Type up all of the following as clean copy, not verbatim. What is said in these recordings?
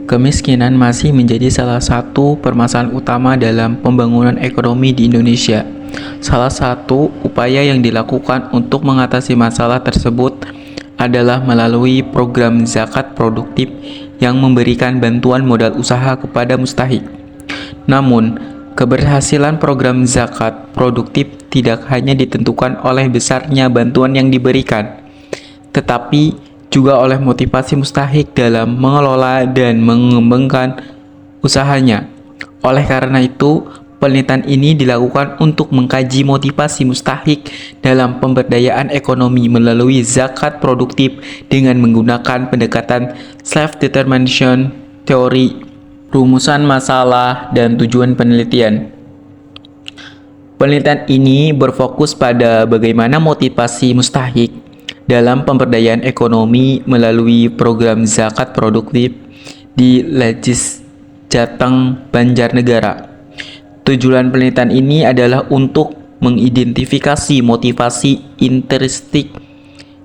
Kemiskinan masih menjadi salah satu permasalahan utama dalam pembangunan ekonomi di Indonesia. Salah satu upaya yang dilakukan untuk mengatasi masalah tersebut adalah melalui program zakat produktif yang memberikan bantuan modal usaha kepada mustahik. Namun, keberhasilan program zakat produktif tidak hanya ditentukan oleh besarnya bantuan yang diberikan, tetapi juga oleh motivasi mustahik dalam mengelola dan mengembangkan usahanya. Oleh karena itu, penelitian ini dilakukan untuk mengkaji motivasi mustahik dalam pemberdayaan ekonomi melalui zakat produktif dengan menggunakan pendekatan self-determination teori, rumusan masalah, dan tujuan penelitian. Penelitian ini berfokus pada bagaimana motivasi mustahik dalam pemberdayaan ekonomi melalui program zakat produktif di Legis Jateng Banjarnegara. Tujuan penelitian ini adalah untuk mengidentifikasi motivasi intrinsik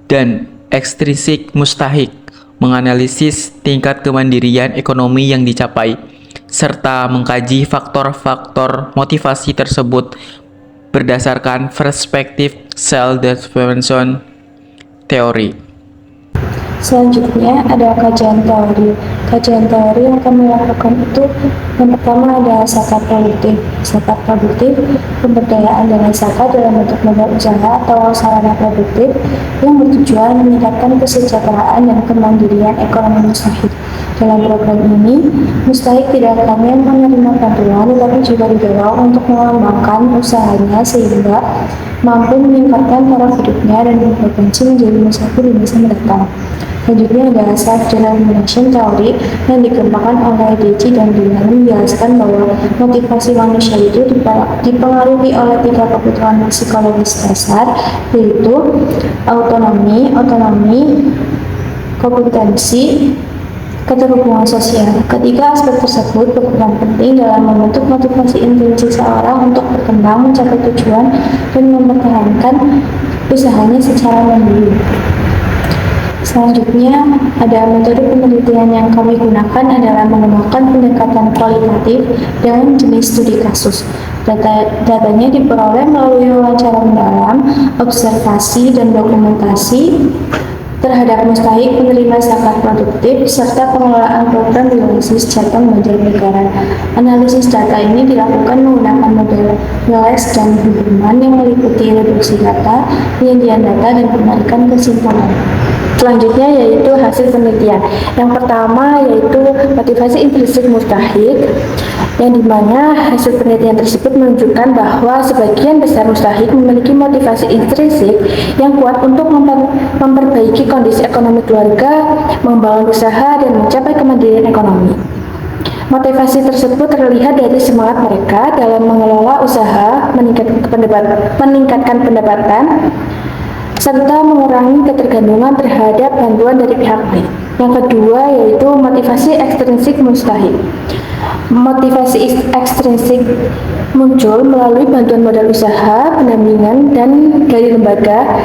dan ekstrinsik mustahik, menganalisis tingkat kemandirian ekonomi yang dicapai, serta mengkaji faktor-faktor motivasi tersebut berdasarkan perspektif self-determination teori. Selanjutnya ada kajian teori. Kajian teori yang kami lakukan itu yang pertama ada zakat produktif. Zakat produktif pemberdayaan dengan zakat dalam bentuk modal usaha atau sarana produktif yang bertujuan meningkatkan kesejahteraan dan kemandirian ekonomi mustahik. Dalam program ini, mustahik tidak hanya menerima bantuan tetapi juga didorong untuk mengembangkan usahanya sehingga mampu meningkatkan taraf hidupnya dan berpotensi menjadi musafir di masa mendatang. Selanjutnya ada self-determination teori yang dikembangkan oleh Deji dan Dian menjelaskan bahwa motivasi manusia itu dipengaruhi oleh 3 kebutuhan psikologis dasar, yaitu autonomi, kompetensi, keterhubungan sosial. Ketiga aspek tersebut berperan penting dalam membentuk motivasi intrinsik seseorang untuk berkembang, mencapai tujuan, dan mempertahankan usahanya secara mandiri. Selanjutnya, ada metode penelitian yang kami gunakan adalah menggunakan pendekatan kualitatif dengan jenis studi kasus. Datanya diperoleh melalui wawancara mendalam, observasi, dan dokumentasi terhadap mustahik penerima zakat produktif serta pengelolaan program di Legis Jateng Banjarnegara. Analisis data ini dilakukan menggunakan model Wiles dan Huberman yang meliputi reduksi data, penelitian data, dan penarikan kesimpulan. Selanjutnya yaitu hasil penelitian. Yang pertama yaitu motivasi intrinsik mustahik, yang dimana hasil penelitian tersebut menunjukkan bahwa sebagian besar mustahik memiliki motivasi intrinsik yang kuat untuk memperbaiki kondisi ekonomi keluarga, membangun usaha, dan mencapai kemandirian ekonomi. Motivasi tersebut terlihat dari semangat mereka dalam mengelola usaha, meningkatkan pendapatan, serta mengurangi ketergantungan terhadap bantuan dari pihak lain. Yang kedua yaitu motivasi ekstrinsik mustahik. Motivasi ekstrinsik muncul melalui bantuan modal usaha, pendampingan dan dari lembaga,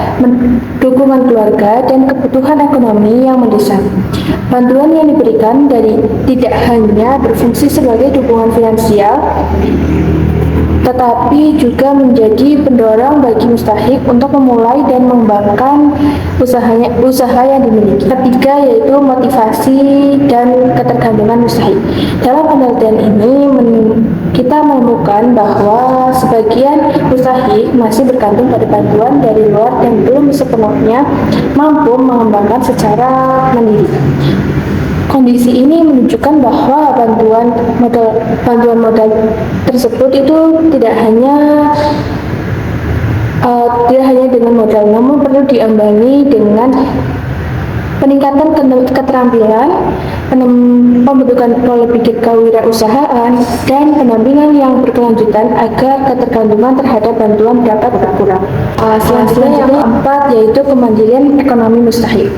dukungan keluarga, dan kebutuhan ekonomi yang mendesak. Bantuan yang diberikan tidak hanya berfungsi sebagai dukungan finansial, tetapi juga menjadi pendorong bagi mustahik untuk memulai dan mengembangkan usaha yang dimiliki. Ketiga yaitu motivasi dan ketergantungan mustahik. Dalam penelitian ini kita menemukan bahwa sebagian mustahik masih bergantung pada bantuan dari luar dan belum sepenuhnya mampu mengembangkan secara mandiri. Kondisi ini menunjukkan bahwa bantuan modal tersebut itu tidak hanya dengan modal, namun perlu diimbangi dengan peningkatan keterampilan, pembentukan pola pikir kewirausahaan, dan pendampingan yang berkelanjutan agar ketergantungan terhadap bantuan dapat berkurang. Selanjutnya yang keempat yaitu kemandirian ekonomi mustahik.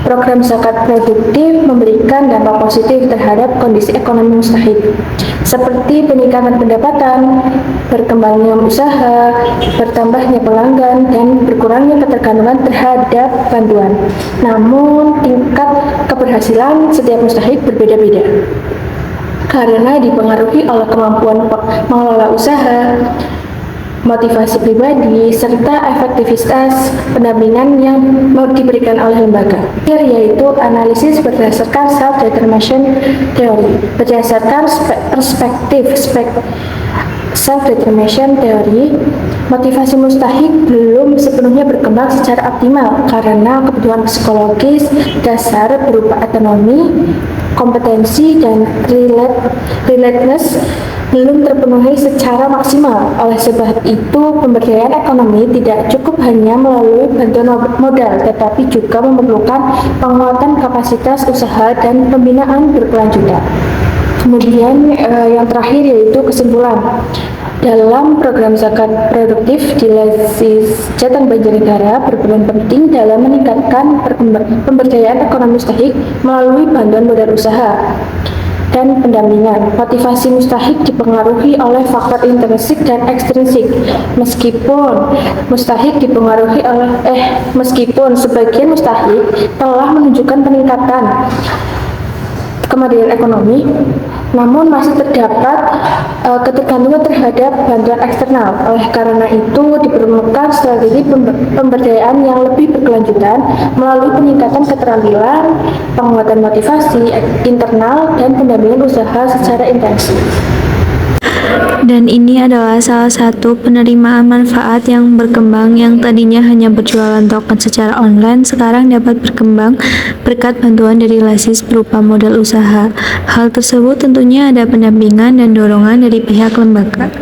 Program zakat produktif memberikan dampak positif terhadap kondisi ekonomi mustahik, seperti peningkatan pendapatan, berkembangnya usaha, bertambahnya pelanggan, dan berkurangnya ketergantungan terhadap bantuan. Namun, tingkat keberhasilan setiap mustahik berbeda-beda. karena dipengaruhi oleh kemampuan mengelola usaha, motivasi pribadi, serta efektivitas pendampingan yang diberikan oleh lembaga. Yaitu analisis berdasarkan self-determination theory. Berdasarkan perspektif self-determination theory, motivasi mustahik belum sepenuhnya berkembang secara optimal karena kebutuhan psikologis dasar berupa autonomi, kompetensi, dan relatedness belum terpenuhi secara maksimal. Oleh sebab itu, pemberdayaan ekonomi tidak cukup hanya melalui bantuan modal, tetapi juga memerlukan penguatan kapasitas usaha dan pembinaan berkelanjutan. Kemudian yang terakhir yaitu kesimpulan. Dalam program zakat produktif di Lasis Jateng Banjarnegara berperan penting dalam meningkatkan pemberdayaan ekonomi mustahik melalui bantuan modal usaha dan pendampingan. Motivasi mustahik dipengaruhi oleh faktor intrinsik dan ekstrinsik. Meskipun sebagian mustahik telah menunjukkan peningkatan kemandirian ekonomi, namun masih terdapat ketergantungan terhadap bantuan eksternal. Oleh karena itu, diperlukan strategi pemberdayaan yang lebih berkelanjutan melalui peningkatan keterampilan, penguatan motivasi internal, dan pendampingan usaha secara intensif. Dan ini adalah salah satu penerimaan manfaat yang berkembang yang tadinya hanya berjualan token secara online, sekarang dapat berkembang berkat bantuan dari Lasis berupa modal usaha. Hal tersebut tentunya ada pendampingan dan dorongan dari pihak lembaga.